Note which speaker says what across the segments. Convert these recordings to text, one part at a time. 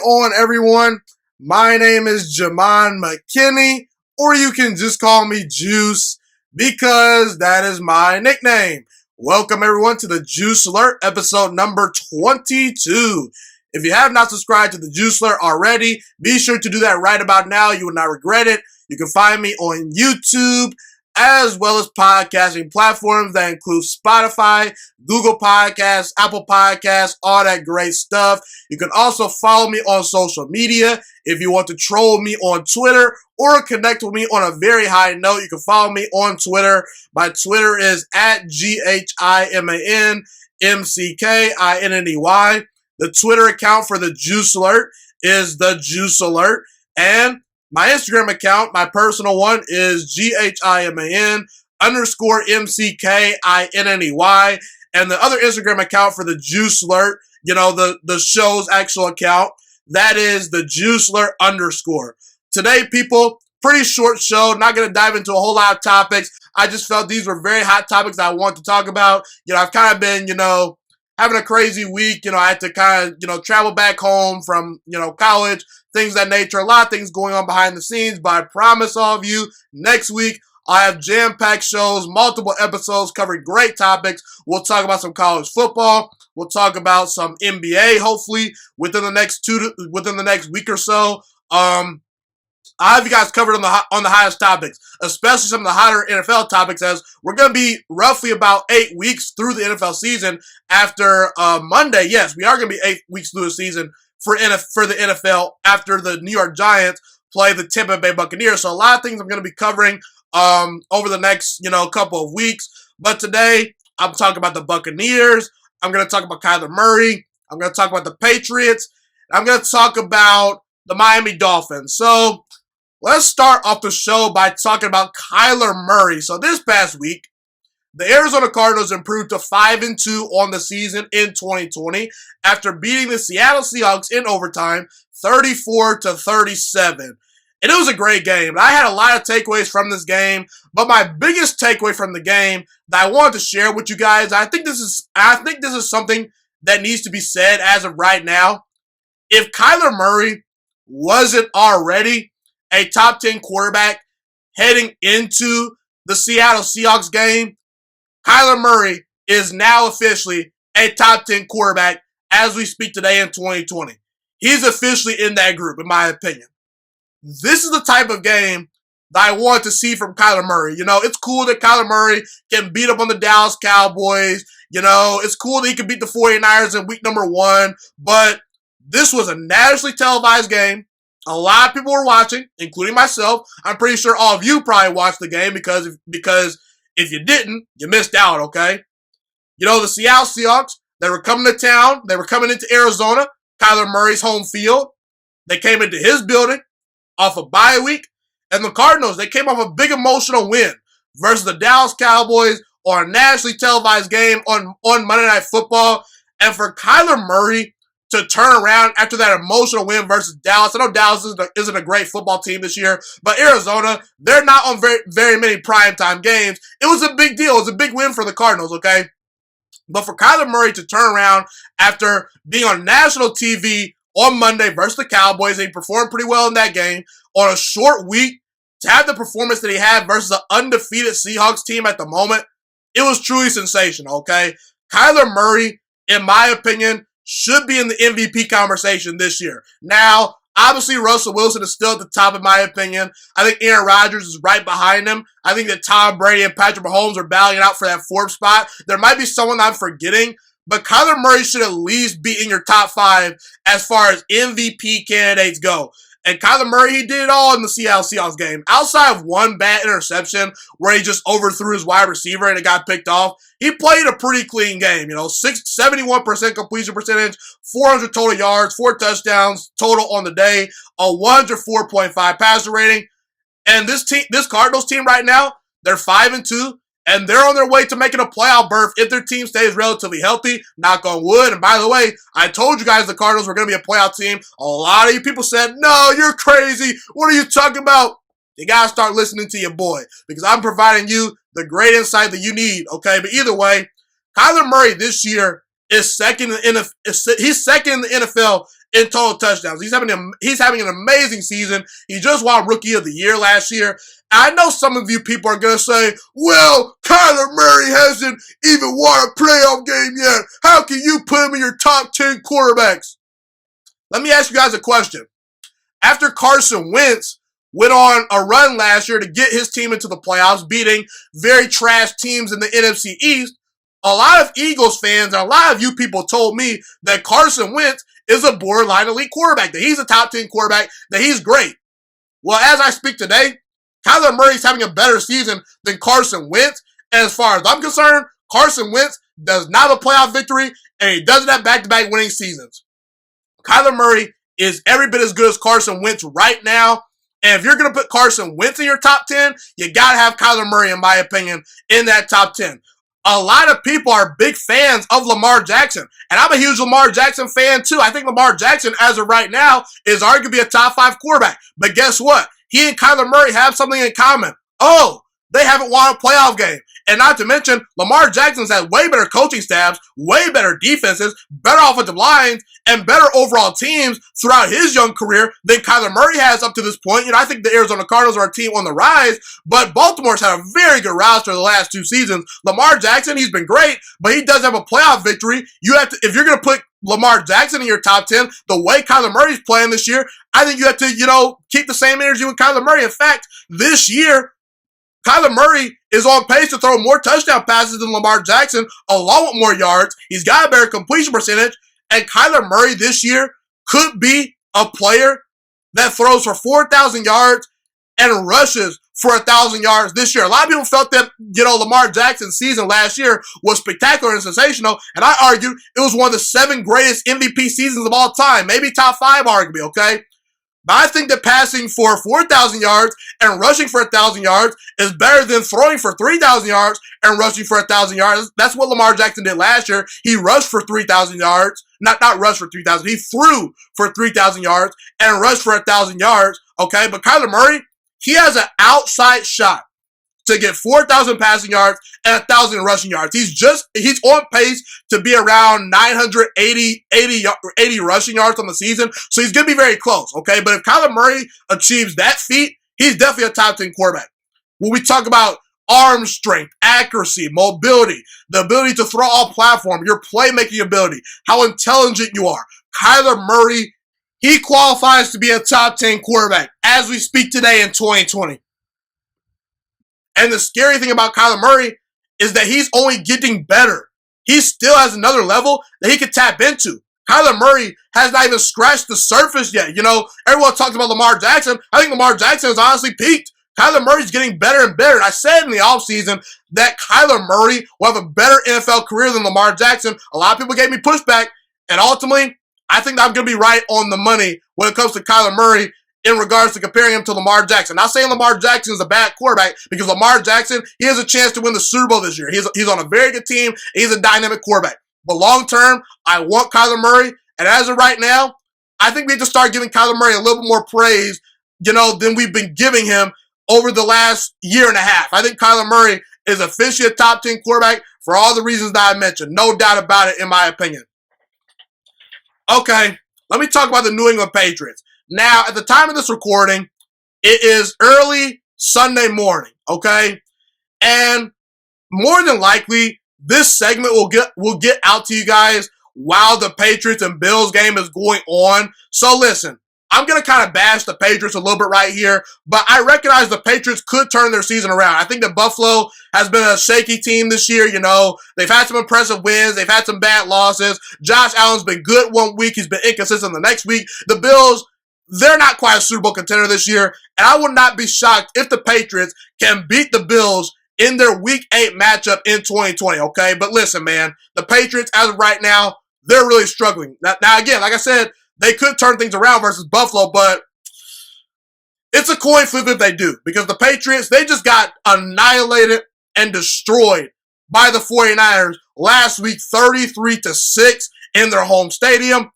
Speaker 1: on, everyone? My name is Jamon McKinney, or you can just call me Juice, because that is my nickname. Welcome, everyone, to the Juice Alert, episode number 22. If you have not subscribed to the Juice Alert already, be sure to do that right about now. You will not regret it. You can find me on YouTube, as well as podcasting platforms that include Spotify, Google Podcasts, Apple Podcasts, all that great stuff. You can also follow me on social media. If you want to troll me on Twitter or connect with me on a very high note, you can follow me on Twitter. My Twitter is at GHIMANMCKINNEY. The Twitter account for the Juice Alert is the Juice Alert. And my Instagram account, my personal one, is GHIMAN_MCKINNEY. And the other Instagram account for the Juice Alert, the show's actual account, that is the Juice Alert _. Today, people, pretty short show. Not going to dive into a whole lot of topics. I just felt these were very hot topics that I want to talk about. I've kind of been, having a crazy week. I had to kind of, travel back home from, college, things of that nature. A lot of things going on behind the scenes, but I promise all of you, next week, I have jam-packed shows, multiple episodes covering great topics. We'll talk about some college football. We'll talk about some NBA, hopefully, within the next week or so. I have you guys covered on the highest topics, especially some of the hotter NFL topics, as we're going to be roughly about 8 weeks through the NFL season after Monday. Yes, we are going to be 8 weeks through the season for the NFL after the New York Giants play the Tampa Bay Buccaneers. So a lot of things I'm going to be covering over the next, couple of weeks. But today, I'm talking about the Buccaneers. I'm going to talk about Kyler Murray. I'm going to talk about the Patriots. I'm going to talk about the Miami Dolphins. So let's start off the show by talking about Kyler Murray. So this past week, the Arizona Cardinals improved to 5-2 on the season in 2020 after beating the Seattle Seahawks in overtime 34-37. And it was a great game. I had a lot of takeaways from this game, but my biggest takeaway from the game that I wanted to share with you guys, I think this is something that needs to be said as of right now. If Kyler Murray wasn't already a top 10 quarterback heading into the Seattle Seahawks game, Kyler Murray is now officially a top 10 quarterback as we speak today in 2020. He's officially in that group, in my opinion. This is the type of game that I want to see from Kyler Murray. It's cool that Kyler Murray can beat up on the Dallas Cowboys. It's cool that he can beat the 49ers in week number 1. But this was a nationally televised game. A lot of people were watching, including myself. I'm pretty sure all of you probably watched the game because if you didn't, you missed out, okay? The Seattle Seahawks, they were coming to town. They were coming into Arizona, Kyler Murray's home field. They came into his building off a bye week. And the Cardinals, they came off a big emotional win versus the Dallas Cowboys on a nationally televised game on Monday Night Football. And for Kyler Murray to turn around after that emotional win versus Dallas. I know Dallas isn't a great football team this year, but Arizona, they're not on very, very many primetime games. It was a big deal. It was a big win for the Cardinals, okay? But for Kyler Murray to turn around after being on national TV on Monday versus the Cowboys, and he performed pretty well in that game, on a short week, to have the performance that he had versus an undefeated Seahawks team at the moment, it was truly sensational, okay? Kyler Murray, in my opinion, should be in the MVP conversation this year. Now, obviously, Russell Wilson is still at the top, in my opinion. I think Aaron Rodgers is right behind him. I think that Tom Brady and Patrick Mahomes are battling out for that 4th spot. There might be someone I'm forgetting, but Kyler Murray should at least be in your top 5 as far as MVP candidates go. And Kyler Murray, he did it all in the Seattle Seahawks game. Outside of one bad interception where he just overthrew his wide receiver and it got picked off, he played a pretty clean game. 71% completion percentage, 400 total yards, 4 touchdowns total on the day, a 104.5 passer rating. And this Cardinals team right now, they're 5-2. And they're on their way to making a playoff berth if their team stays relatively healthy, knock on wood. And by the way, I told you guys the Cardinals were going to be a playoff team. A lot of you people said, no, you're crazy. What are you talking about? You got to start listening to your boy because I'm providing you the great insight that you need, okay? But either way, Kyler Murray this year is second in the NFL in total touchdowns. He's having an amazing season. He just won Rookie of the Year last year. I know some of you people are going to say, well, Kyler Murray hasn't even won a playoff game yet. How can you put him in your top 10 quarterbacks? Let me ask you guys a question. After Carson Wentz went on a run last year to get his team into the playoffs, beating very trash teams in the NFC East, a lot of Eagles fans and a lot of you people told me that Carson Wentz is a borderline elite quarterback, that he's a top 10 quarterback, that he's great. Well, as I speak today, Kyler Murray's having a better season than Carson Wentz. And as far as I'm concerned, Carson Wentz does not have a playoff victory, and he doesn't have back-to-back winning seasons. Kyler Murray is every bit as good as Carson Wentz right now. And if you're going to put Carson Wentz in your top 10, you got to have Kyler Murray, in my opinion, in that top 10. A lot of people are big fans of Lamar Jackson. And I'm a huge Lamar Jackson fan, too. I think Lamar Jackson, as of right now, is arguably a top 5 quarterback. But guess what? He and Kyler Murray have something in common. Oh, they haven't won a playoff game. And not to mention, Lamar Jackson's had way better coaching staffs, way better defenses, better offensive lines, and better overall teams throughout his young career than Kyler Murray has up to this point. I think the Arizona Cardinals are a team on the rise, but Baltimore's had a very good roster the last 2 seasons. Lamar Jackson, he's been great, but he does have a playoff victory. You have to, if you're going to put Lamar Jackson in your top 10, the way Kyler Murray's playing this year, I think you have to, keep the same energy with Kyler Murray. In fact, this year, Kyler Murray is on pace to throw more touchdown passes than Lamar Jackson, along with more yards. He's got a better completion percentage, and Kyler Murray this year could be a player that throws for 4,000 yards and rushes for 1,000 yards this year. A lot of people felt that, Lamar Jackson's season last year was spectacular and sensational, and I argued it was one of the 7 greatest MVP seasons of all time, maybe top 5 arguably, okay? But I think that passing for 4,000 yards and rushing for 1,000 yards is better than throwing for 3,000 yards and rushing for 1,000 yards. That's what Lamar Jackson did last year. He rushed for 3,000 yards. Not rushed for 3,000. He threw for 3,000 yards and rushed for 1,000 yards. Okay, but Kyler Murray, he has an outside shot to get 4,000 passing yards and 1,000 rushing yards. He's on pace to be around 980 rushing yards on the season. So he's going to be very close, okay? But if Kyler Murray achieves that feat, he's definitely a top 10 quarterback. When we talk about arm strength, accuracy, mobility, the ability to throw off platform, your playmaking ability, how intelligent you are, Kyler Murray, he qualifies to be a top 10 quarterback as we speak today in 2020. And the scary thing about Kyler Murray is that he's only getting better. He still has another level that he could tap into. Kyler Murray has not even scratched the surface yet. Everyone talks about Lamar Jackson. I think Lamar Jackson has honestly peaked. Kyler Murray's getting better and better. And I said in the offseason that Kyler Murray will have a better NFL career than Lamar Jackson. A lot of people gave me pushback. And ultimately, I think I'm going to be right on the money when it comes to Kyler Murray in regards to comparing him to Lamar Jackson. Not saying Lamar Jackson is a bad quarterback, because Lamar Jackson, he has a chance to win the Super Bowl this year. He's on a very good team. He's a dynamic quarterback. But long term, I want Kyler Murray. And as of right now, I think we have to start giving Kyler Murray a little bit more praise, than we've been giving him over the last year and a half. I think Kyler Murray is officially a top 10 quarterback for all the reasons that I mentioned. No doubt about it, in my opinion. Okay, let me talk about the New England Patriots. Now, at the time of this recording, it is early Sunday morning, okay? And more than likely, this segment will get out to you guys while the Patriots and Bills game is going on. So listen, I'm going to kind of bash the Patriots a little bit right here, but I recognize the Patriots could turn their season around. I think that Buffalo has been a shaky team this year. They've had some impressive wins. They've had some bad losses. Josh Allen's been good one week. He's been inconsistent the next week. The Bills, they're not quite a Super Bowl contender this year, and I would not be shocked if the Patriots can beat the Bills in their Week 8 matchup in 2020, okay? But listen, man, the Patriots, as of right now, they're really struggling. Now again, like I said, they could turn things around versus Buffalo, but it's a coin flip if they do, because the Patriots, they just got annihilated and destroyed by the 49ers last week, 33-6 in their home stadium.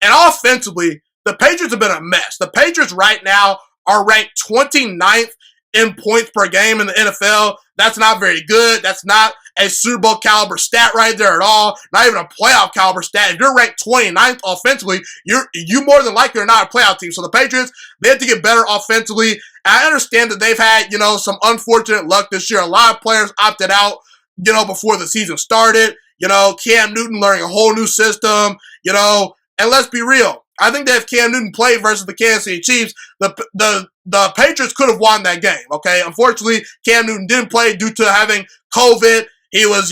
Speaker 1: And offensively, the Patriots have been a mess. The Patriots right now are ranked 29th in points per game in the NFL. That's not very good. That's not a Super Bowl caliber stat right there at all. Not even a playoff caliber stat. If you're ranked 29th offensively, you more than likely are not a playoff team. So the Patriots, they have to get better offensively. And I understand that they've had, some unfortunate luck this year. A lot of players opted out, before the season started. Cam Newton learning a whole new system, and let's be real. I think that if Cam Newton played versus the Kansas City Chiefs, the Patriots could have won that game, okay? Unfortunately, Cam Newton didn't play due to having COVID. He was,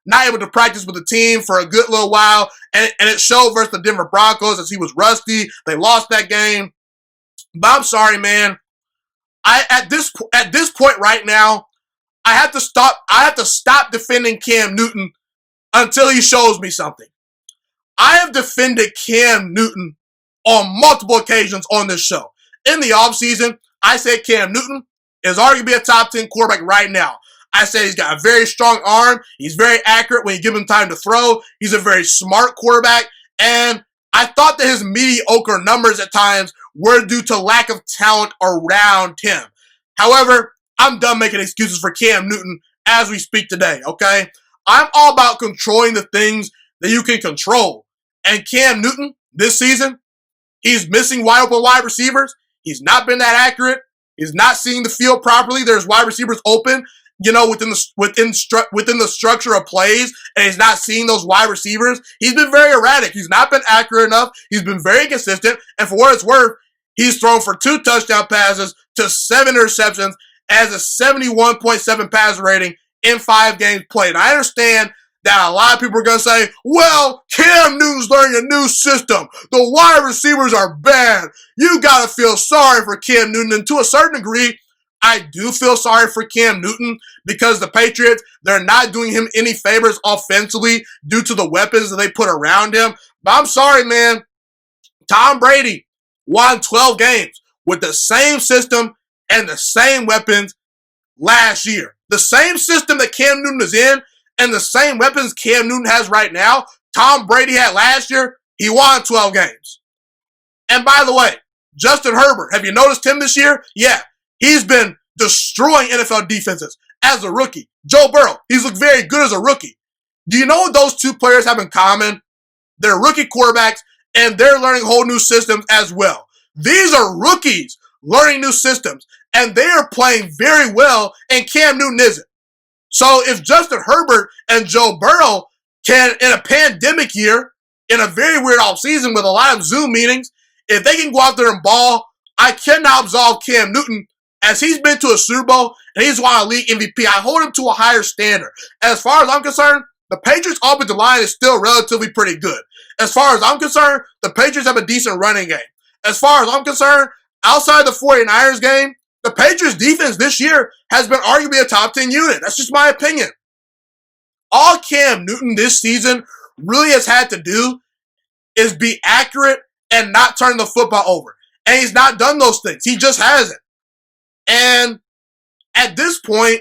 Speaker 1: not able to practice with the team for a good little while, and it showed versus the Denver Broncos as he was rusty. They lost that game. But I'm sorry, man. At this point right now, I have to stop defending Cam Newton until he shows me something. I have defended Cam Newton on multiple occasions on this show. In the offseason, I said Cam Newton is arguably a top 10 quarterback right now. I said he's got a very strong arm. He's very accurate when you give him time to throw. He's a very smart quarterback. And I thought that his mediocre numbers at times were due to lack of talent around him. However, I'm done making excuses for Cam Newton as we speak today, okay? I'm all about controlling the things that you can control. And Cam Newton, this season, he's missing wide open wide receivers. He's not been that accurate. He's not seeing the field properly. There's wide receivers open, within the structure of plays, and he's not seeing those wide receivers. He's been very erratic. He's not been accurate enough. He's been very inconsistent. And for what it's worth, he's thrown for 2 touchdown passes to 7 interceptions as a 71.7 passer rating in 5 games played. And I understand that a lot of people are going to say, well, Cam Newton's learning a new system. The wide receivers are bad. You got to feel sorry for Cam Newton. And to a certain degree, I do feel sorry for Cam Newton because the Patriots, they're not doing him any favors offensively due to the weapons that they put around him. But I'm sorry, man. Tom Brady won 12 games with the same system and the same weapons last year. The same system that Cam Newton is in and the same weapons Cam Newton has right now, Tom Brady had last year. He won 12 games. And by the way, Justin Herbert, have you noticed him this year? Yeah, he's been destroying NFL defenses as a rookie. Joe Burrow, he's looked very good as a rookie. Do you know what those two players have in common? They're rookie quarterbacks, and they're learning whole new systems as well. These are rookies learning new systems, and they are playing very well, and Cam Newton isn't. So if Justin Herbert and Joe Burrow can, in a pandemic year, in a very weird offseason with a lot of Zoom meetings, if they can go out there and ball, I cannot absolve Cam Newton as he's been to a Super Bowl and he's won a league MVP. I hold him to a higher standard. As far as I'm concerned, the Patriots' offensive line is still relatively pretty good. As far as I'm concerned, the Patriots have a decent running game. As far as I'm concerned, outside the 49ers game, the Patriots' defense this year has been arguably a top 10 unit. That's just my opinion. All Cam Newton this season really has had to do is be accurate and not turn the football over. And he's not done those things. He just hasn't. And at this point,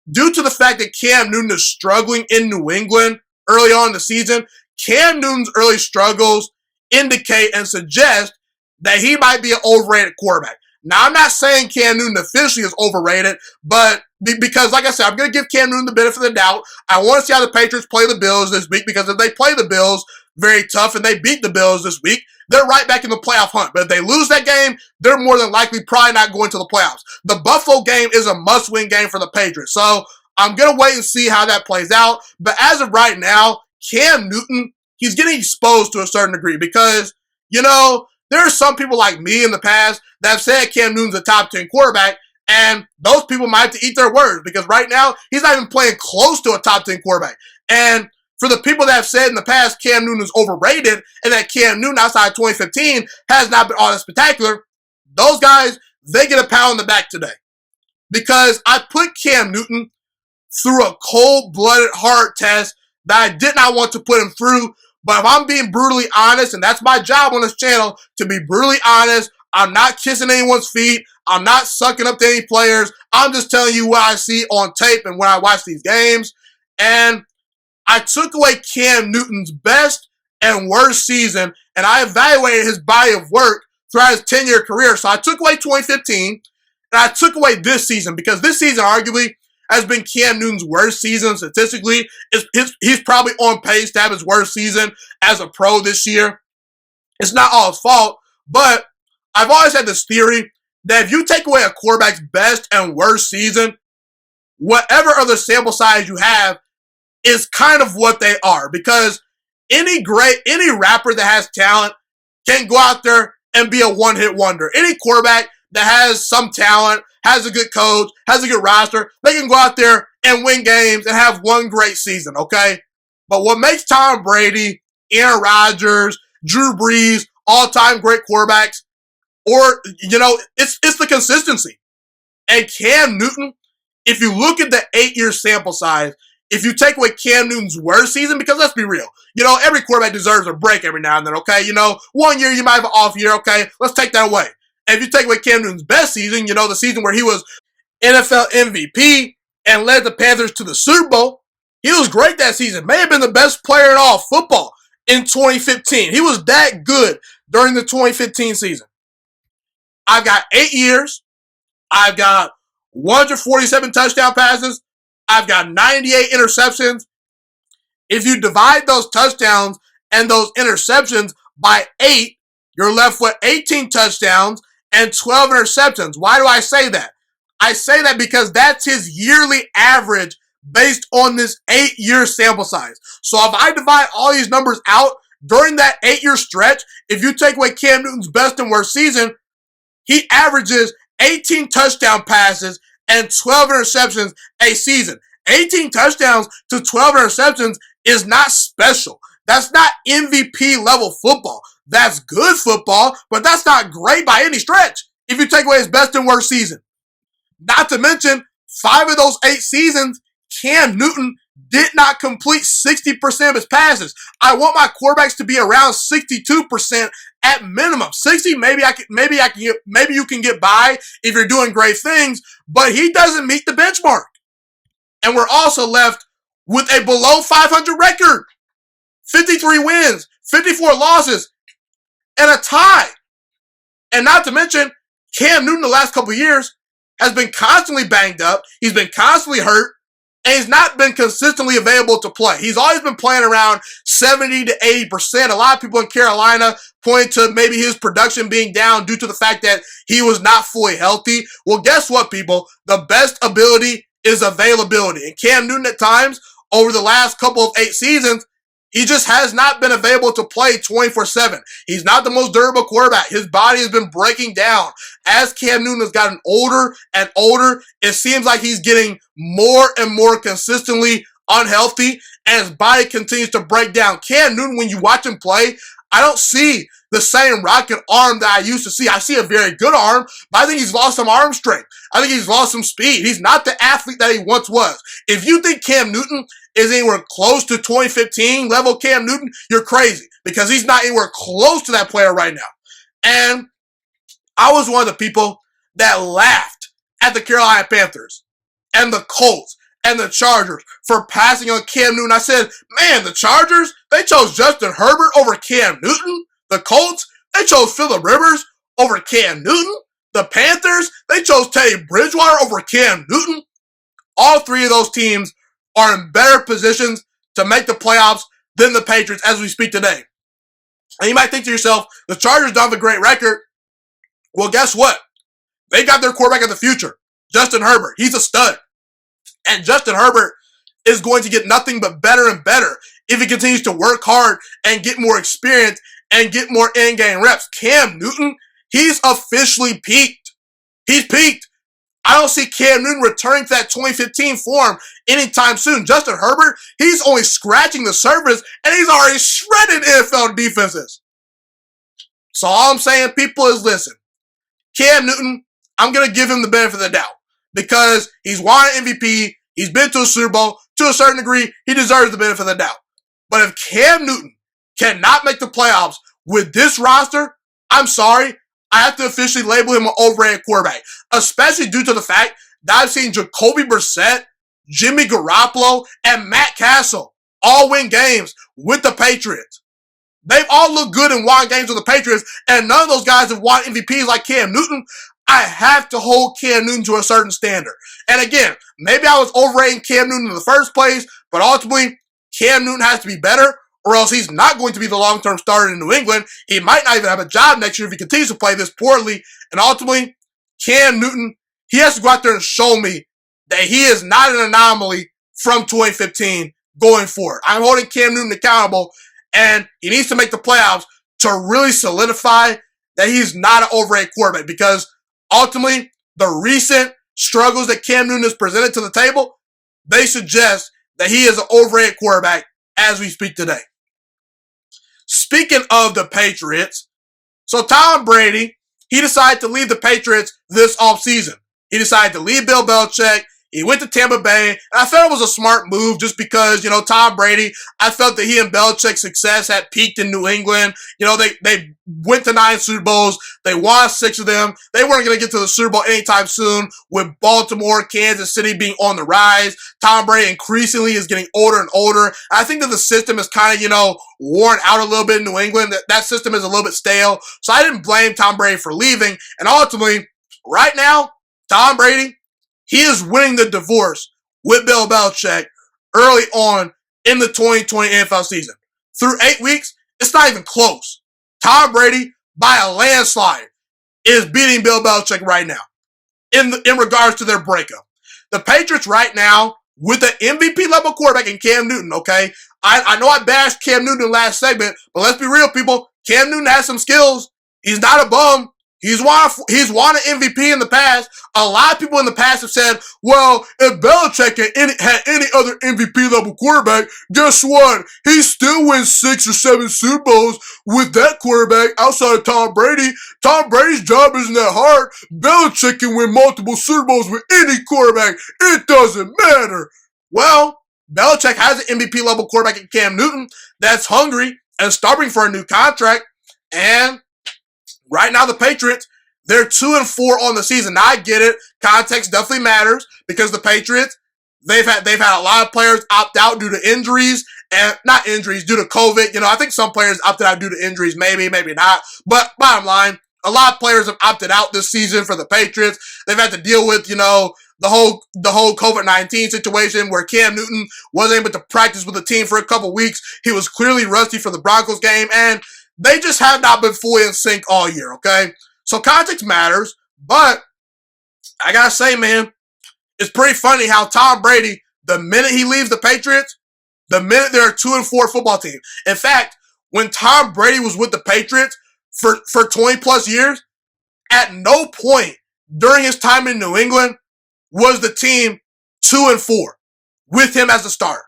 Speaker 1: due to the fact that Cam Newton is struggling in New England early on in the season, Cam Newton's early struggles indicate and suggest that he might be an overrated quarterback. Now, I'm not saying Cam Newton officially is overrated, but because, like I said, I'm going to give Cam Newton the benefit of the doubt. I want to see how the Patriots play the Bills this week, because if they play the Bills very tough and they beat the Bills this week, they're right back in the playoff hunt. But if they lose that game, they're more than likely probably not going to the playoffs. The Buffalo game is a must-win game for the Patriots. So I'm going to wait and see how that plays out. But as of right now, Cam Newton, he's getting exposed to a certain degree because, there are some people like me in the past that have said Cam Newton's a top 10 quarterback, and those people might have to eat their words because right now, he's not even playing close to a top 10 quarterback. And for the people that have said in the past Cam Newton is overrated and that Cam Newton outside 2015 has not been all that spectacular, those guys, they get a pound on the back today. Because I put Cam Newton through a cold-blooded hard test that I did not want to put him through. But if I'm being brutally honest, and that's my job on this channel, to be brutally honest, I'm not kissing anyone's feet. I'm not sucking up to any players. I'm just telling you what I see on tape and when I watch these games. And I took away Cam Newton's best and worst season, and I evaluated his body of work throughout his 10-year career. So I took away 2015, And I took away this season because this season arguably has been Cam Newton's worst season statistically. He's probably on pace to have his worst season as a pro this year. It's not all his fault, but I've always had this theory that if you take away a quarterback's best and worst season, whatever other sample size you have is kind of what they are. Because any rapper that has talent can go out there and be a one-hit wonder. Any quarterback that has some talent, has a good coach, has a good roster, they can go out there and win games and have one great season, okay? But what makes Tom Brady, Aaron Rodgers, Drew Brees, all-time great quarterbacks, or, it's the consistency. And Cam Newton, if you look at the 8-year sample size, if you take away Cam Newton's worst season, because let's be real, every quarterback deserves a break every now and then, okay? 1 year you might have an off year, okay? Let's take that away. And if you take away Cam Newton's best season, the season where he was NFL MVP and led the Panthers to the Super Bowl, he was great that season. May have been the best player in all football in 2015. He was that good during the 2015 season. I've got 8 years. I've got 147 touchdown passes. I've got 98 interceptions. If you divide those touchdowns and those interceptions by 8, you're left with 18 touchdowns and 12 interceptions. Why do I say that? I say that because that's his yearly average based on this 8-year sample size. So if I divide all these numbers out during that 8-year stretch, if you take away Cam Newton's best and worst season, he averages 18 touchdown passes and 12 interceptions a season. 18 touchdowns to 12 interceptions is not special. That's not MVP level football. That's good football, but that's not great by any stretch if you take away his best and worst season. Not to mention, 5 of those 8 seasons, Cam Newton did not complete 60% of his passes. I want my quarterbacks to be around 62% at minimum. 60, maybe you can get by if you're doing great things, but he doesn't meet the benchmark. And we're also left with a below 500 record. 53 wins, 54 losses, and a tie. And not to mention, Cam Newton the last couple of years has been constantly banged up. He's been constantly hurt. And he's not been consistently available to play. He's always been playing around 70 to 80%. A lot of people in Carolina point to maybe his production being down due to the fact that he was not fully healthy. Well, guess what, people? The best ability is availability. And Cam Newton at times, over the last couple of 8 seasons, he just has not been available to play 24/7. He's not the most durable quarterback. His body has been breaking down. As Cam Newton has gotten older and older, it seems like he's getting more and more consistently unhealthy, and his body continues to break down. Cam Newton, when you watch him play, I don't see the same rocket arm that I used to see. I see a very good arm, but I think he's lost some arm strength. I think he's lost some speed. He's not the athlete that he once was. If you think Cam Newton is anywhere close to 2015 level Cam Newton, you're crazy, because he's not anywhere close to that player right now. And I was one of the people that laughed at the Carolina Panthers and the Colts and the Chargers for passing on Cam Newton. I said, man, the Chargers, they chose Justin Herbert over Cam Newton. The Colts, they chose Phillip Rivers over Cam Newton. The Panthers, they chose Teddy Bridgewater over Cam Newton. All 3 of those teams are in better positions to make the playoffs than the Patriots as we speak today. And you might think to yourself, the Chargers don't have a great record. Well, guess what? They got their quarterback of the future, Justin Herbert. He's a stud. And Justin Herbert is going to get nothing but better and better if he continues to work hard and get more experience and get more in-game reps. Cam Newton, he's officially peaked. He's peaked. I don't see Cam Newton returning to that 2015 form anytime soon. Justin Herbert, he's only scratching the surface, and he's already shredded NFL defenses. So all I'm saying, people, is listen. Cam Newton, I'm going to give him the benefit of the doubt because he's won an MVP. He's been to a Super Bowl. To a certain degree, he deserves the benefit of the doubt. But if Cam Newton cannot make the playoffs with this roster, I'm sorry, I have to officially label him an overrated quarterback, especially due to the fact that I've seen Jacoby Brissett, Jimmy Garoppolo, and Matt Castle all win games with the Patriots. They've all looked good and won games with the Patriots, and none of those guys have won MVPs like Cam Newton. I have to hold Cam Newton to a certain standard. And again, maybe I was overrating Cam Newton in the first place, but ultimately, Cam Newton has to be better, or else he's not going to be the long-term starter in New England. He might not even have a job next year if he continues to play this poorly. And ultimately, Cam Newton, he has to go out there and show me that he is not an anomaly from 2015 going forward. I'm holding Cam Newton accountable, and he needs to make the playoffs to really solidify that he's not an overrated quarterback, because ultimately, the recent struggles that Cam Newton has presented to the table, they suggest that he is an overrated quarterback as we speak today. Speaking of the Patriots, so Tom Brady, he decided to leave the Patriots this offseason. He decided to leave Bill Belichick. He went to Tampa Bay, and I felt it was a smart move just because, Tom Brady, I felt that he and Belichick's success had peaked in New England. They went to 9 Super Bowls. They won 6 of them. They weren't going to get to the Super Bowl anytime soon with Baltimore, Kansas City being on the rise. Tom Brady increasingly is getting older and older. I think that the system is kind of, worn out a little bit in New England. That system is a little bit stale. So I didn't blame Tom Brady for leaving. And ultimately, right now, Tom Brady, he is winning the divorce with Bill Belichick early on in the 2020 NFL season. Through 8 weeks, it's not even close. Tom Brady, by a landslide, is beating Bill Belichick right now in regards to their breakup. The Patriots right now, with the MVP level quarterback in Cam Newton, okay? I know I bashed Cam Newton last segment, but let's be real, people. Cam Newton has some skills. He's not a bum. He's won an MVP in the past. A lot of people in the past have said, well, if Belichick had any other MVP level quarterback, guess what? He still wins 6 or 7 Super Bowls with that quarterback outside of Tom Brady. Tom Brady's job isn't that hard. Belichick can win multiple Super Bowls with any quarterback. It doesn't matter. Well, Belichick has an MVP level quarterback in Cam Newton that's hungry and starving for a new contract. And right now, the Patriots, they're 2-4 on the season. Now, I get it. Context definitely matters because the Patriots, they've had a lot of players opt out due to injuries, and not injuries, due to COVID. I think some players opted out due to injuries, maybe not. But bottom line, a lot of players have opted out this season for the Patriots. They've had to deal with, the whole COVID-19 situation where Cam Newton wasn't able to practice with the team for a couple weeks. He was clearly rusty for the Broncos game, and they just have not been fully in sync all year, okay? So context matters, but I gotta say, man, it's pretty funny how Tom Brady, the minute he leaves the Patriots, the minute they're a 2-4 football team. In fact, when Tom Brady was with the Patriots for 20 plus years, at no point during his time in New England was the team 2-4 with him as the starter.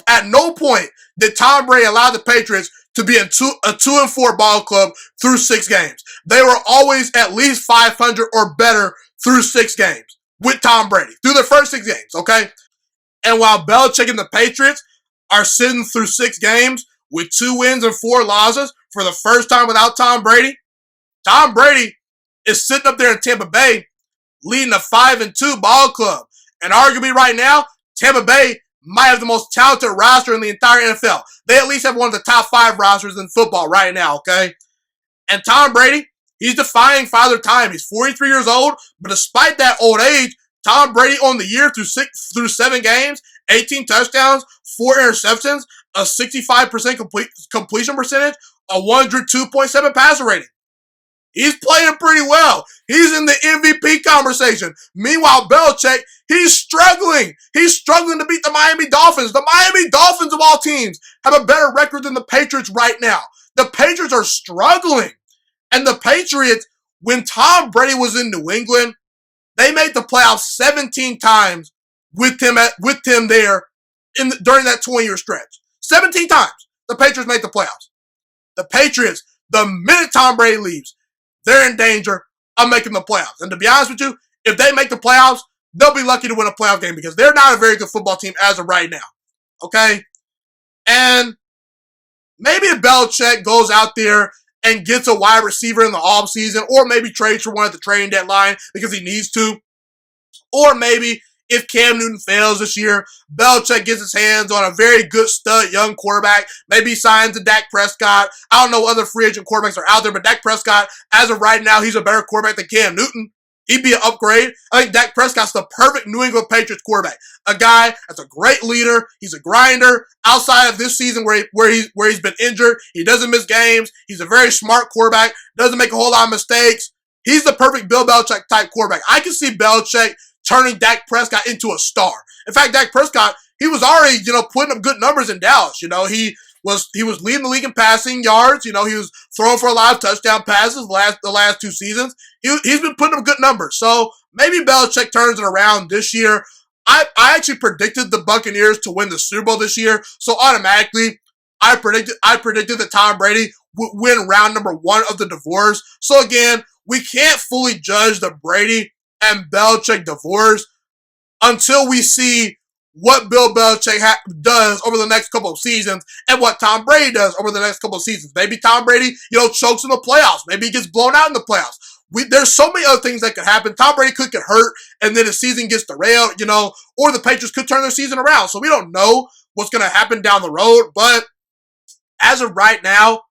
Speaker 1: At no point did Tom Brady allow the Patriots to be a 2-4 ball club through 6 games. They were always at least 500 or better through 6 games with Tom Brady through the first 6 games, okay? And while Belichick and the Patriots are sitting through 6 games with 2 wins and 4 losses for the first time without Tom Brady is sitting up there in Tampa Bay leading a 5-2 ball club. And arguably right now, Tampa Bay might have the most talented roster in the entire NFL. They at least have one of the top 5 rosters in football right now, okay? And Tom Brady, he's defying Father Time. He's 43 years old, but despite that old age, Tom Brady on the year through 7 games, 18 touchdowns, 4 interceptions, a 65% completion percentage, a 102.7 passer rating. He's playing pretty well. He's in the MVP conversation. Meanwhile, Belichick, he's struggling. He's struggling to beat the Miami Dolphins. The Miami Dolphins, of all teams, have a better record than the Patriots right now. The Patriots are struggling. And the Patriots, when Tom Brady was in New England, they made the playoffs 17 times with him there during that 20-year stretch. 17 times the Patriots made the playoffs. The Patriots, the minute Tom Brady leaves, they're in danger of making the playoffs. And to be honest with you, if they make the playoffs, they'll be lucky to win a playoff game because they're not a very good football team as of right now. Okay? And maybe if Belichick goes out there and gets a wide receiver in the offseason, or maybe trades for one at the trading deadline because he needs to, or maybe if Cam Newton fails this year, Belichick gets his hands on a very good stud young quarterback. Maybe he signs a Dak Prescott. I don't know what other free agent quarterbacks are out there, but Dak Prescott, as of right now, he's a better quarterback than Cam Newton. He'd be an upgrade. I think Dak Prescott's the perfect New England Patriots quarterback. A guy that's a great leader. He's a grinder. Outside of this season where he's been injured, he doesn't miss games. He's a very smart quarterback. Doesn't make a whole lot of mistakes. He's the perfect Bill Belichick type quarterback. I can see Belichick turning Dak Prescott into a star. In fact, Dak Prescott, he was already, putting up good numbers in Dallas. He was leading the league in passing yards. He was throwing for a lot of touchdown passes the last 2 seasons. He's been putting up good numbers. So maybe Belichick turns it around this year. I actually predicted the Buccaneers to win the Super Bowl this year. So automatically, I predicted that Tom Brady would win round number 1 of the divorce. So again, we can't fully judge the Brady and Belichick divorce until we see what Bill Belichick does over the next couple of seasons and what Tom Brady does over the next couple of seasons. Maybe Tom Brady, chokes in the playoffs. Maybe he gets blown out in the playoffs. There's so many other things that could happen. Tom Brady could get hurt and then his season gets derailed, or the Patriots could turn their season around. So we don't know what's going to happen down the road. But as of right now,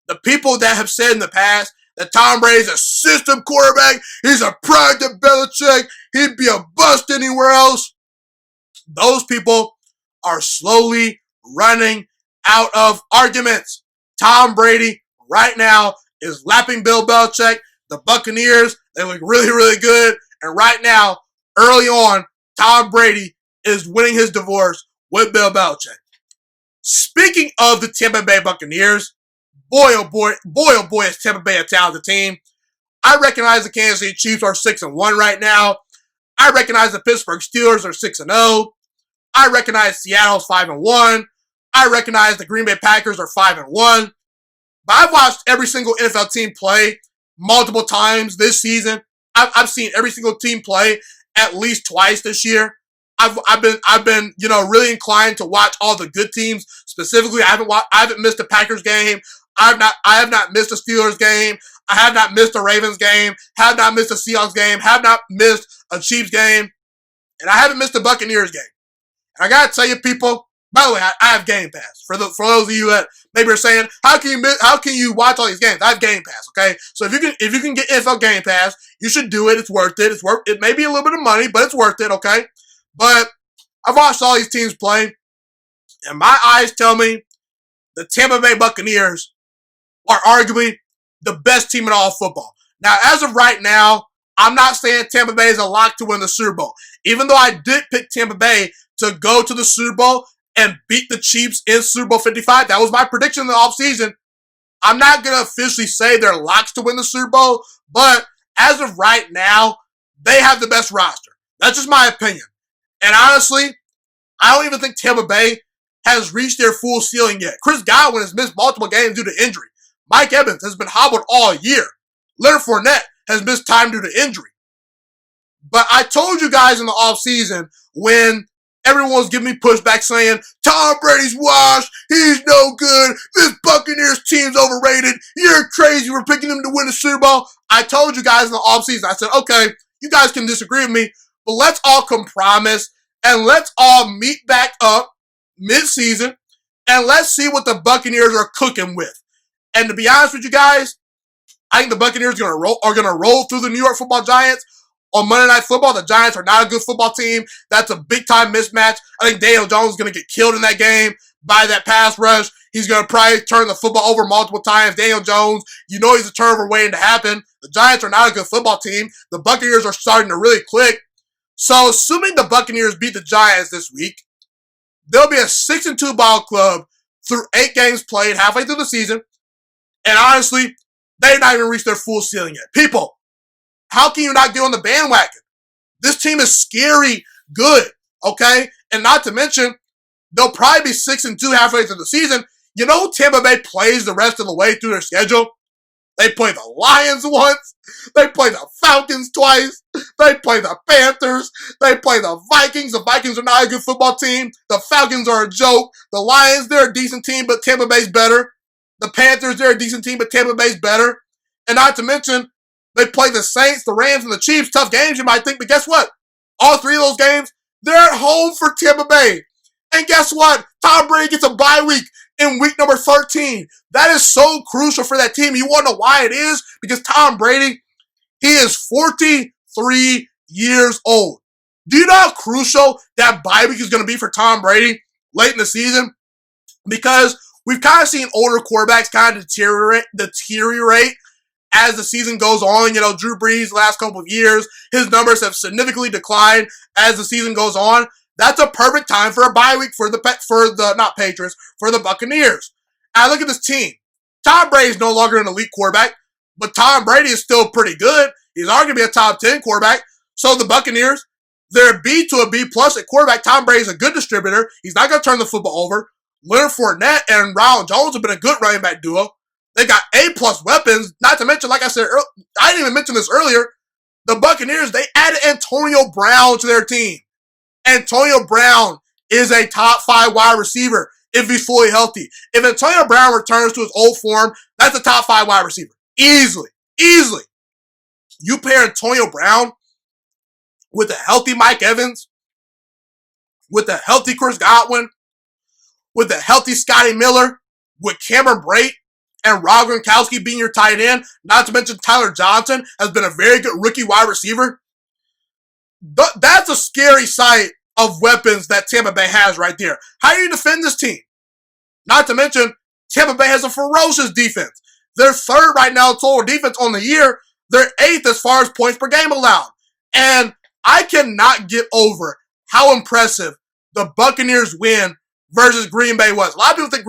Speaker 1: the people that have said in the past that Tom Brady's a system quarterback, he's a product of Belichick, he'd be a bust anywhere else, those people are slowly running out of arguments. Tom Brady right now is lapping Bill Belichick. The Buccaneers, they look really, really good. And right now, early on, Tom Brady is winning his divorce with Bill Belichick. Speaking of the Tampa Bay Buccaneers, boy, oh boy, is Tampa Bay a talented team. I recognize the Kansas City Chiefs are 6-1 right now. I recognize the Pittsburgh Steelers are 6-0. I recognize Seattle's 5-1. I recognize the Green Bay Packers are 5-1. But I've watched every single NFL team play multiple times this season. I've seen every single team play at least twice this year. I've been really inclined to watch all the good teams. Specifically, I haven't missed a Packers game. I have not missed a Steelers game. I have not missed a Ravens game. Have not missed a Seahawks game. Have not missed a Chiefs game. And I haven't missed a Buccaneers game. And I gotta tell you, people. By the way, I have Game Pass. For those of you that maybe are saying, how can you watch all these games? I have Game Pass. Okay, so if you can get NFL Game Pass, you should do it. It's worth it. It may be a little bit of money, but it's worth it. Okay, but I've watched all these teams play, and my eyes tell me the Tampa Bay Buccaneers are arguably the best team in all of football. Now, as of right now, I'm not saying Tampa Bay is a lock to win the Super Bowl. Even though I did pick Tampa Bay to go to the Super Bowl and beat the Chiefs in Super Bowl 55, that was my prediction in the offseason. I'm not going to officially say they're locks to win the Super Bowl, but as of right now, they have the best roster. That's just my opinion. And honestly, I don't even think Tampa Bay has reached their full ceiling yet. Chris Godwin has missed multiple games due to injury. Mike Evans has been hobbled all year. Leonard Fournette has missed time due to injury. But I told you guys in the offseason when everyone was giving me pushback saying, Tom Brady's washed, he's no good, this Buccaneers team's overrated, you're crazy for picking him to win the Super Bowl. I told you guys in the offseason, I said, okay, you guys can disagree with me, but let's all compromise and let's all meet back up mid-season and let's see what the Buccaneers are cooking with. And to be honest with you guys, I think the Buccaneers are going to roll through the New York Football Giants. On Monday Night Football, the Giants are not a good football team. That's a big-time mismatch. I think Daniel Jones is going to get killed in that game by that pass rush. He's going to probably turn the football over multiple times. Daniel Jones, he's a turnover waiting to happen. The Giants are not a good football team. The Buccaneers are starting to really click. So, assuming the Buccaneers beat the Giants this week, they'll be a 6-2 ball club through 8 games played halfway through the season. And honestly, they've not even reached their full ceiling yet. People, how can you not get on the bandwagon? This team is scary good, okay? And not to mention, they'll probably be 6-2 halfway through the season. You know who Tampa Bay plays the rest of the way through their schedule? They play the Lions once. They play the Falcons twice. They play the Panthers. They play the Vikings. The Vikings are not a good football team. The Falcons are a joke. The Lions, they're a decent team, but Tampa Bay's better. The Panthers, they're a decent team, but Tampa Bay's better. And not to mention, they play the Saints, the Rams, and the Chiefs. Tough games, you might think, but guess what? All 3 of those games, They're at home for Tampa Bay. And guess what? Tom Brady gets a bye week in week number 13. That is so crucial for that team. You want to know why it is? Because Tom Brady, he is 43 years old. Do you know how crucial that bye week is going to be for Tom Brady late in the season? Because we've kind of seen older quarterbacks kind of deteriorate as the season goes on. You know, Drew Brees, last couple of years, his numbers have significantly declined as the season goes on. That's a perfect time for a bye week for the Buccaneers. I look at this team. Tom Brady is no longer an elite quarterback, but Tom Brady is still pretty good. He's arguably a top 10 quarterback. So the Buccaneers, they're a B to a B plus at quarterback. Tom Brady's a good distributor. He's not going to turn the football over. Leonard Fournette and Ronald Jones have been a good running back duo. They got A-plus weapons. Not to mention, like I said, I didn't even mention this earlier, the Buccaneers, they added Antonio Brown to their team. Antonio Brown is a top 5 wide receiver if he's fully healthy. If Antonio Brown returns to his old form, that's a top 5 wide receiver. Easily. You pair Antonio Brown with a healthy Mike Evans, with a healthy Chris Godwin, with a healthy Scotty Miller, with Cameron Brate and Rob Gronkowski being your tight end, not to mention Tyler Johnson has been a very good rookie wide receiver. That's a scary sight of weapons that Tampa Bay has right there. How do you defend this team? Not to mention, Tampa Bay has a ferocious defense. They're third right now in total defense on the year. They're 8th as far as points per game allowed. And I cannot get over how impressive the Buccaneers win versus Green Bay was. A lot of people think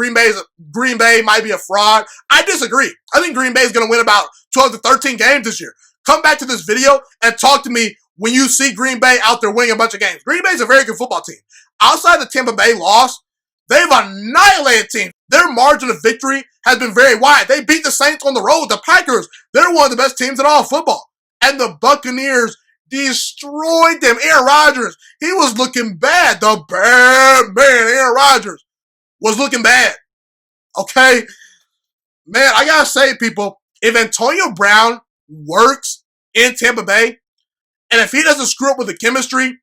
Speaker 1: Green Bay might be a fraud. I disagree. I think Green Bay is going to win about 12 to 13 games this year. Come back to this video and talk to me when you see Green Bay out there winning a bunch of games. Green Bay is a very good football team. Outside the Tampa Bay loss, they've annihilated teams. Their margin of victory has been very wide. They beat the Saints on the road. The Packers, they're one of the best teams in all of football. And the Buccaneers destroyed them. Aaron Rodgers, he was looking bad. The bad man, Aaron Rodgers, was looking bad. Okay? Man, I gotta say, people, if Antonio Brown works in Tampa Bay, and if he doesn't screw up with the chemistry,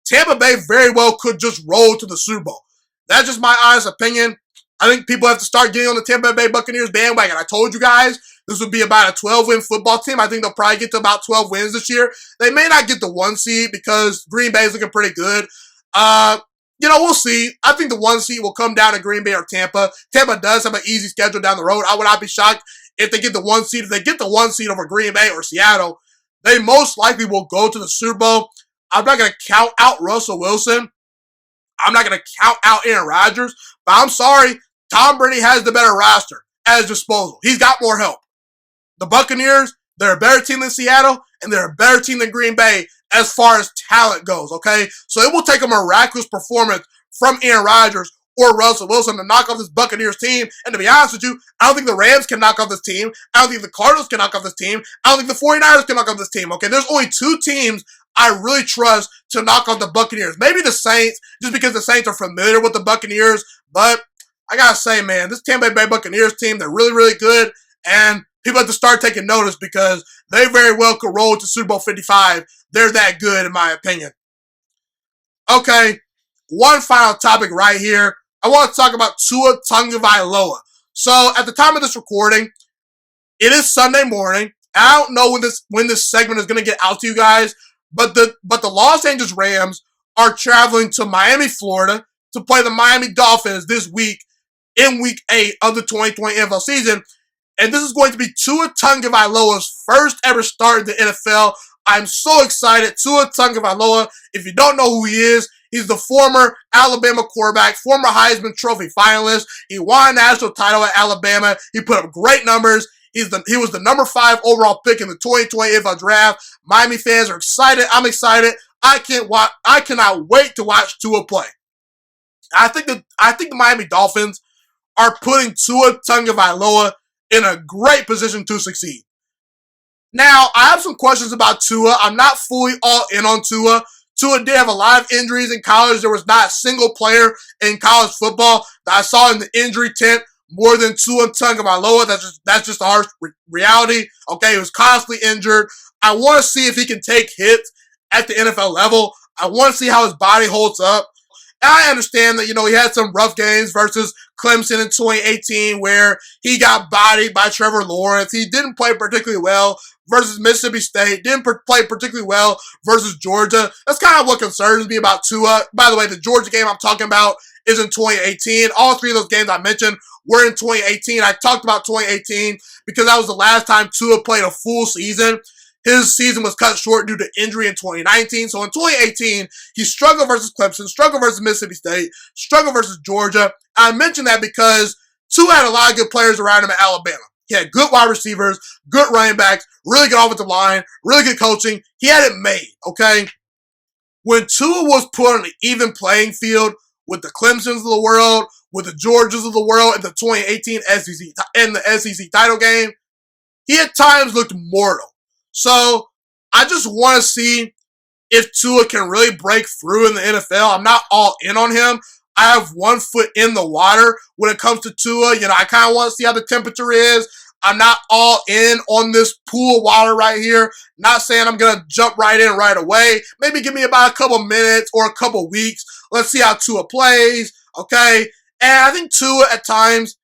Speaker 1: Tampa Bay very well could just roll to the Super Bowl. That's just my honest opinion. I think people have to start getting on the Tampa Bay Buccaneers bandwagon. I told you guys this would be about a 12-win football team. I think they'll probably get to about 12 wins this year. They may not get the 1 seed because Green Bay is looking pretty good. We'll see. I think the 1 seed will come down to Green Bay or Tampa. Tampa does have an easy schedule down the road. I would not be shocked if they get the 1 seed. If they get the 1 seed over Green Bay or Seattle, they most likely will go to the Super Bowl. I'm not going to count out Russell Wilson. I'm not going to count out Aaron Rodgers. But I'm sorry, Tom Brady has the better roster at his disposal. He's got more help. The Buccaneers, they're a better team than Seattle, and they're a better team than Green Bay as far as talent goes, okay? So it will take a miraculous performance from Aaron Rodgers or Russell Wilson to knock off this Buccaneers team. And to be honest with you, I don't think the Rams can knock off this team. I don't think the Cardinals can knock off this team. I don't think the 49ers can knock off this team, okay? There's only 2 teams I really trust to knock off the Buccaneers. Maybe the Saints, just because the Saints are familiar with the Buccaneers. But I gotta say, man, this Tampa Bay Buccaneers team, they're really, really good. And people have to start taking notice because they very well could roll to Super Bowl 55. They're that good, in my opinion. Okay, one final topic right here. I want to talk about Tua Tagovailoa. So, at the time of this recording, it is Sunday morning. I don't know when this segment is going to get out to you guys, but the Los Angeles Rams are traveling to Miami, Florida, to play the Miami Dolphins this week in Week 8 of the 2020 NFL season. And this is going to be Tua Tagovailoa's first ever start in the NFL. I'm so excited. Tua Tagovailoa, if you don't know who he is, he's the former Alabama quarterback, former Heisman Trophy finalist. He won a national title at Alabama. He put up great numbers. He was the number 5 overall pick in the 2020 NFL draft. Miami fans are excited. I'm excited. I cannot wait to watch Tua play. I think the Miami Dolphins are putting Tua Tagovailoa in a great position to succeed. Now, I have some questions about Tua. I'm not fully all in on Tua. Tua did have a lot of injuries in college. There was not a single player in college football that I saw in the injury tent more than Tua Tagovailoa. That's just a harsh reality. Okay, he was constantly injured. I want to see if he can take hits at the NFL level. I want to see how his body holds up. And I understand that, he had some rough games versus Clemson in 2018 where he got bodied by Trevor Lawrence. He didn't play particularly well versus Mississippi State. Didn't play particularly well versus Georgia. That's kind of what concerns me about Tua. By the way, the Georgia game I'm talking about is in 2018. All three of those games I mentioned were in 2018. I talked about 2018 because that was the last time Tua played a full season. His season was cut short due to injury in 2019. So in 2018, he struggled versus Clemson, struggled versus Mississippi State, struggled versus Georgia. I mentioned that because Tua had a lot of good players around him at Alabama. He had good wide receivers, good running backs, really good offensive line, really good coaching. He had it made, okay? When Tua was put on an even playing field with the Clemsons of the world, with the Georgias of the world in the 2018 SEC title game, he at times looked mortal. So I just want to see if Tua can really break through in the NFL. I'm not all in on him. I have one foot in the water when it comes to Tua. I kind of want to see how the temperature is. I'm not all in on this pool of water right here. Not saying I'm going to jump right in right away. Maybe give me about a couple minutes or a couple weeks. Let's see how Tua plays, okay? And I think Tua at times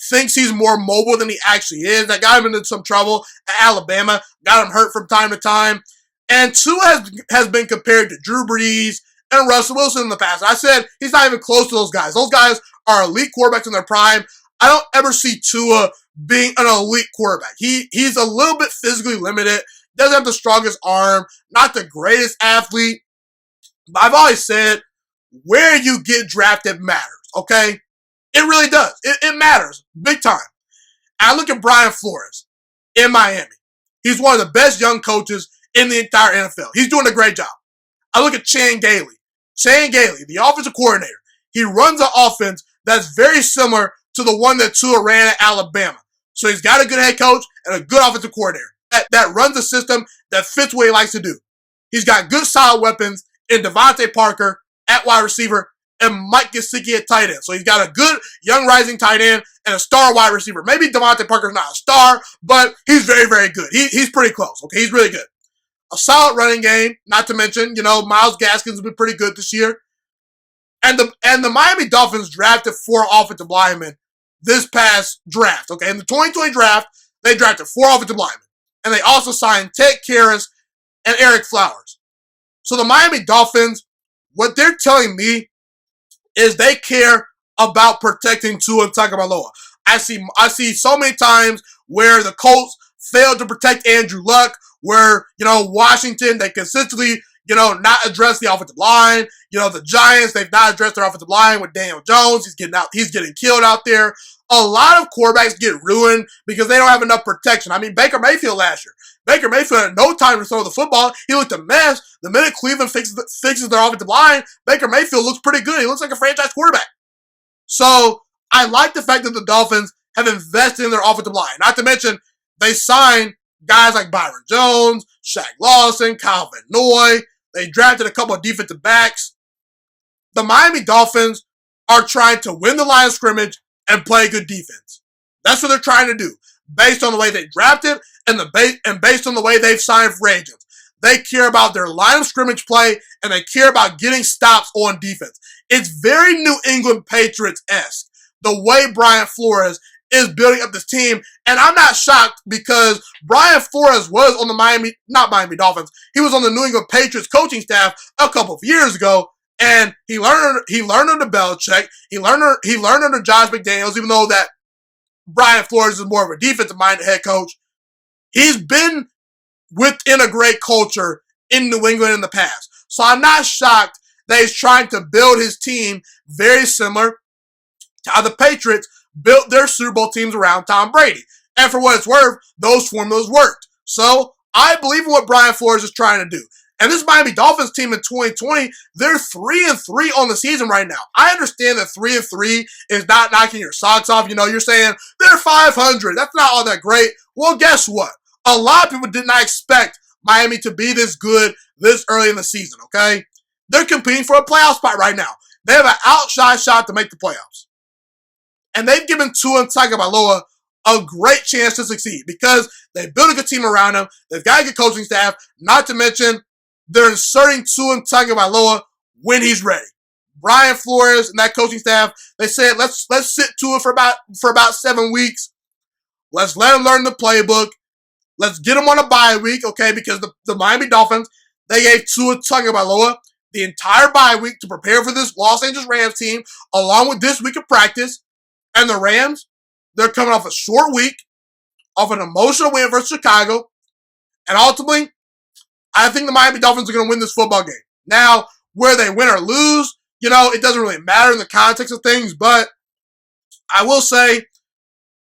Speaker 1: thinks he's more mobile than he actually is. That got him into some trouble at Alabama. Got him hurt from time to time. And Tua has been compared to Drew Brees and Russell Wilson in the past. I said he's not even close to those guys. Those guys are elite quarterbacks in their prime. I don't ever see Tua being an elite quarterback. He's a little bit physically limited. Doesn't have the strongest arm. Not the greatest athlete. But I've always said where you get drafted matters, okay? It really does. It matters big time. I look at Brian Flores in Miami. He's one of the best young coaches in the entire NFL. He's doing a great job. I look at Chan Gailey. Chan Gailey, the offensive coordinator. He runs an offense that's very similar to the one that Tua ran at Alabama. So he's got a good head coach and a good offensive coordinator that runs a system that fits what he likes to do. He's got good solid weapons in Devontae Parker at wide receiver and Mike Gesicki at tight end. So he's got a good young rising tight end and a star wide receiver. Maybe Devontae Parker's not a star, but he's very, very good. He's pretty close, okay? He's really good. A solid running game, not to mention, Myles Gaskins has been pretty good this year. And the Miami Dolphins drafted 4 offensive linemen this past draft, okay? In the 2020 draft, they drafted 4 offensive linemen. And they also signed Ted Karras and Eric Flowers. So the Miami Dolphins, what they're telling me is they care about protecting Tua Tagovailoa. I see so many times where the Colts failed to protect Andrew Luck, where, Washington, they consistently, not address the offensive line. The Giants, they've not addressed their offensive line with Daniel Jones. He's getting killed out there. A lot of quarterbacks get ruined because they don't have enough protection. I mean, Baker Mayfield last year. Baker Mayfield had no time to throw the football. He looked a mess. The minute Cleveland fixes their offensive line, Baker Mayfield looks pretty good. He looks like a franchise quarterback. So I like the fact that the Dolphins have invested in their offensive line. Not to mention, they signed guys like Byron Jones, Shaq Lawson, Kyle Van Noy. They drafted a couple of defensive backs. The Miami Dolphins are trying to win the line of scrimmage and play good defense. That's what they're trying to do, based on the way they drafted and based on the way they've signed free agents. They care about their line of scrimmage play, and they care about getting stops on defense. It's very New England Patriots-esque, the way Brian Flores is building up this team. And I'm not shocked because Brian Flores was on the not Miami Dolphins. He was on the New England Patriots coaching staff a couple of years ago. And he learned under Belichick. He learned under Josh McDaniels, even though that Brian Flores is more of a defensive-minded head coach. He's been within a great culture in New England in the past. So I'm not shocked that he's trying to build his team very similar to how the Patriots built their Super Bowl teams around Tom Brady. And for what it's worth, those formulas worked. So I believe in what Brian Flores is trying to do. And this Miami Dolphins team in 2020, they're 3-3 on the season right now. I understand that 3-3 is not knocking your socks off. You're saying they're 500. That's not all that great. Well, guess what? A lot of people did not expect Miami to be this good this early in the season, okay? They're competing for a playoff spot right now. They have an outshot shot to make the playoffs. And they've given Tua Tagovailoa a great chance to succeed because they built a good team around him. They've got a good coaching staff, not to mention they're inserting Tua Tagovailoa when he's ready. Brian Flores and that coaching staff, they said, let's sit Tua for about 7 weeks. Let's let him learn the playbook. Let's get him on a bye week, okay? Because the Miami Dolphins, they gave Tua Tagovailoa the entire bye week to prepare for this Los Angeles Rams team, along with this week of practice. And the Rams, they're coming off a short week, off an emotional win versus Chicago. And ultimately, I think the Miami Dolphins are going to win this football game. Now, where they win or lose, it doesn't really matter in the context of things, but I will say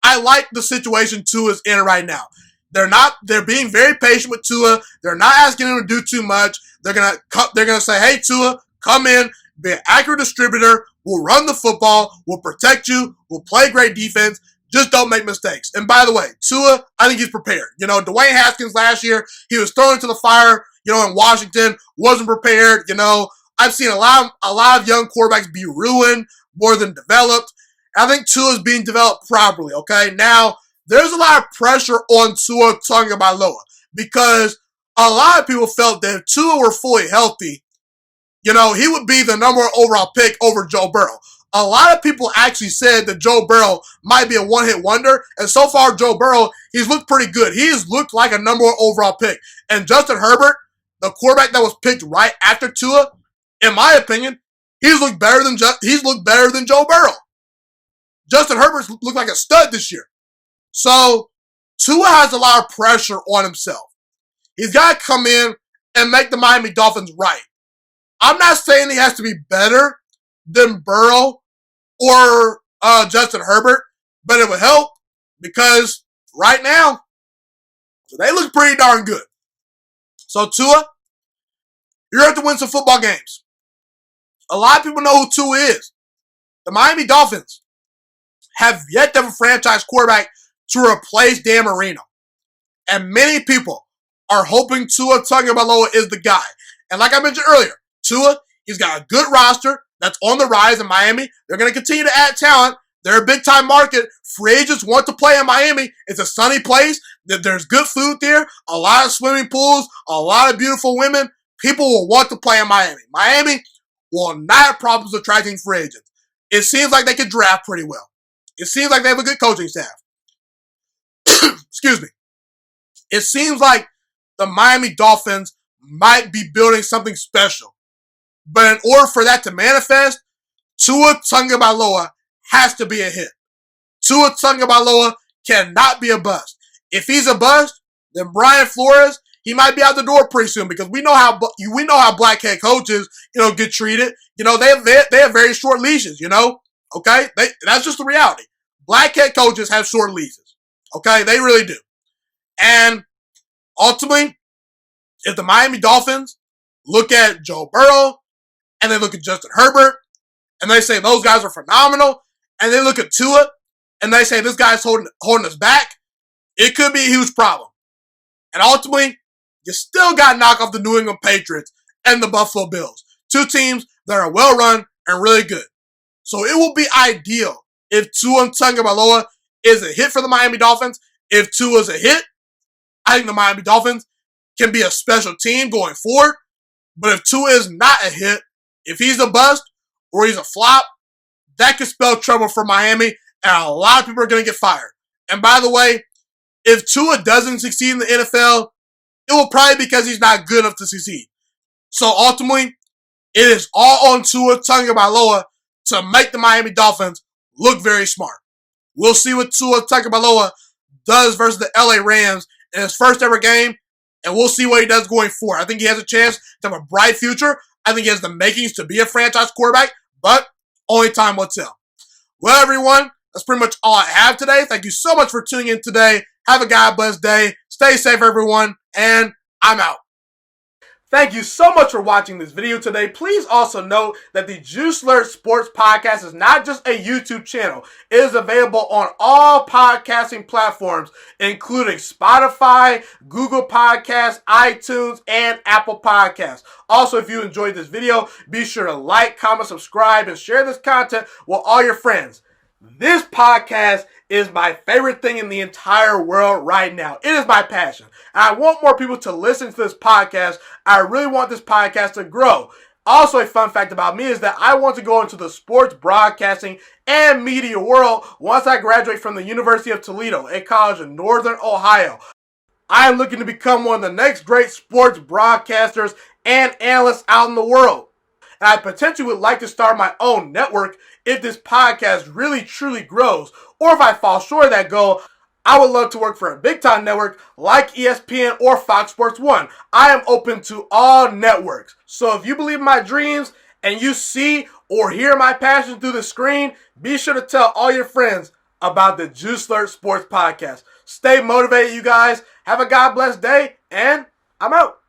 Speaker 1: I like the situation Tua's in right now. They're being very patient with Tua. They're not asking him to do too much. They're gonna say, hey, Tua, come in, be an accurate distributor. We'll run the football. We'll protect you. We'll play great defense. Just don't make mistakes. And by the way, Tua, I think he's prepared. Dwayne Haskins last year, he was thrown into the fire, in Washington, wasn't prepared. I've seen a lot of young quarterbacks be ruined more than developed. I think Tua is being developed properly, okay? Now, there's a lot of pressure on Tua Tagovailoa because a lot of people felt that if Tua were fully healthy, he would be the number 1 overall pick over Joe Burrow. A lot of people actually said that Joe Burrow might be a one-hit wonder, and so far Joe Burrow, he's looked pretty good. He's looked like a number 1 overall pick. And Justin Herbert, the quarterback that was picked right after Tua, in my opinion, he's looked better than Joe Burrow. Justin Herbert's looked like a stud this year. So, Tua has a lot of pressure on himself. He's got to come in and make the Miami Dolphins right. I'm not saying he has to be better than Burrow or Justin Herbert, but it would help because right now, they look pretty darn good. So, Tua, you're going to have to win some football games. A lot of people know who Tua is. The Miami Dolphins have yet to have a franchise quarterback to replace Dan Marino. And many people are hoping Tua Tagovailoa is the guy. And like I mentioned earlier, Tua, he's got a good roster that's on the rise in Miami. They're going to continue to add talent. They're a big-time market. Free agents want to play in Miami. It's a sunny place. There's good food there, a lot of swimming pools, a lot of beautiful women. People will want to play in Miami. Miami will not have problems attracting free agents. It seems like they can draft pretty well. It seems like they have a good coaching staff. Excuse me. It seems like the Miami Dolphins might be building something special. But in order for that to manifest, Tua Tagovailoa has to be a hit. Tua Tagovailoa cannot be a bust. If he's a bust, then Brian Flores, he might be out the door pretty soon because we know how black head coaches, get treated. They have very short leashes, Okay? That's just the reality. Black head coaches have short leases. Okay? They really do. And ultimately, if the Miami Dolphins look at Joe Burrow and they look at Justin Herbert and they say those guys are phenomenal and they look at Tua and they say this guy's holding us back, it could be a huge problem. And ultimately, you still got to knock off the New England Patriots and the Buffalo Bills. Two teams that are well run and really good. So it will be ideal if Tua Tagovailoa is a hit for the Miami Dolphins. If Tua is a hit, I think the Miami Dolphins can be a special team going forward. But if Tua is not a hit, if he's a bust or he's a flop, that could spell trouble for Miami and a lot of people are going to get fired. And by the way, if Tua doesn't succeed in the NFL, it will probably be because he's not good enough to succeed. So ultimately, it is all on Tua Tagovailoa to make the Miami Dolphins look very smart. We'll see what Tua Tagovailoa does versus the LA Rams in his first ever game, and we'll see what he does going forward. I think he has a chance to have a bright future. I think he has the makings to be a franchise quarterback, but only time will tell. Well, everyone, that's pretty much all I have today. Thank you so much for tuning in today. Have a God-blessed day. Stay safe, everyone, and I'm out. Thank you so much for watching this video today. Please also note that the Juice Alert Sports Podcast is not just a YouTube channel. It is available on all podcasting platforms, including Spotify, Google Podcasts, iTunes, and Apple Podcasts. Also, if you enjoyed this video, be sure to like, comment, subscribe, and share this content with all your friends. This podcast is my favorite thing in the entire world right now. It is my passion. And I want more people to listen to this podcast. I really want this podcast to grow. Also, a fun fact about me is that I want to go into the sports broadcasting and media world once I graduate from the University of Toledo, a college in Northern Ohio. I am looking to become one of the next great sports broadcasters and analysts out in the world. And I potentially would like to start my own network if this podcast really truly grows. Or if I fall short of that goal, I would love to work for a big time network like ESPN or Fox Sports 1. I am open to all networks. So if you believe in my dreams and you see or hear my passion through the screen, be sure to tell all your friends about the Juice Alert Sports Podcast. Stay motivated, you guys. Have a God bless day, and I'm out.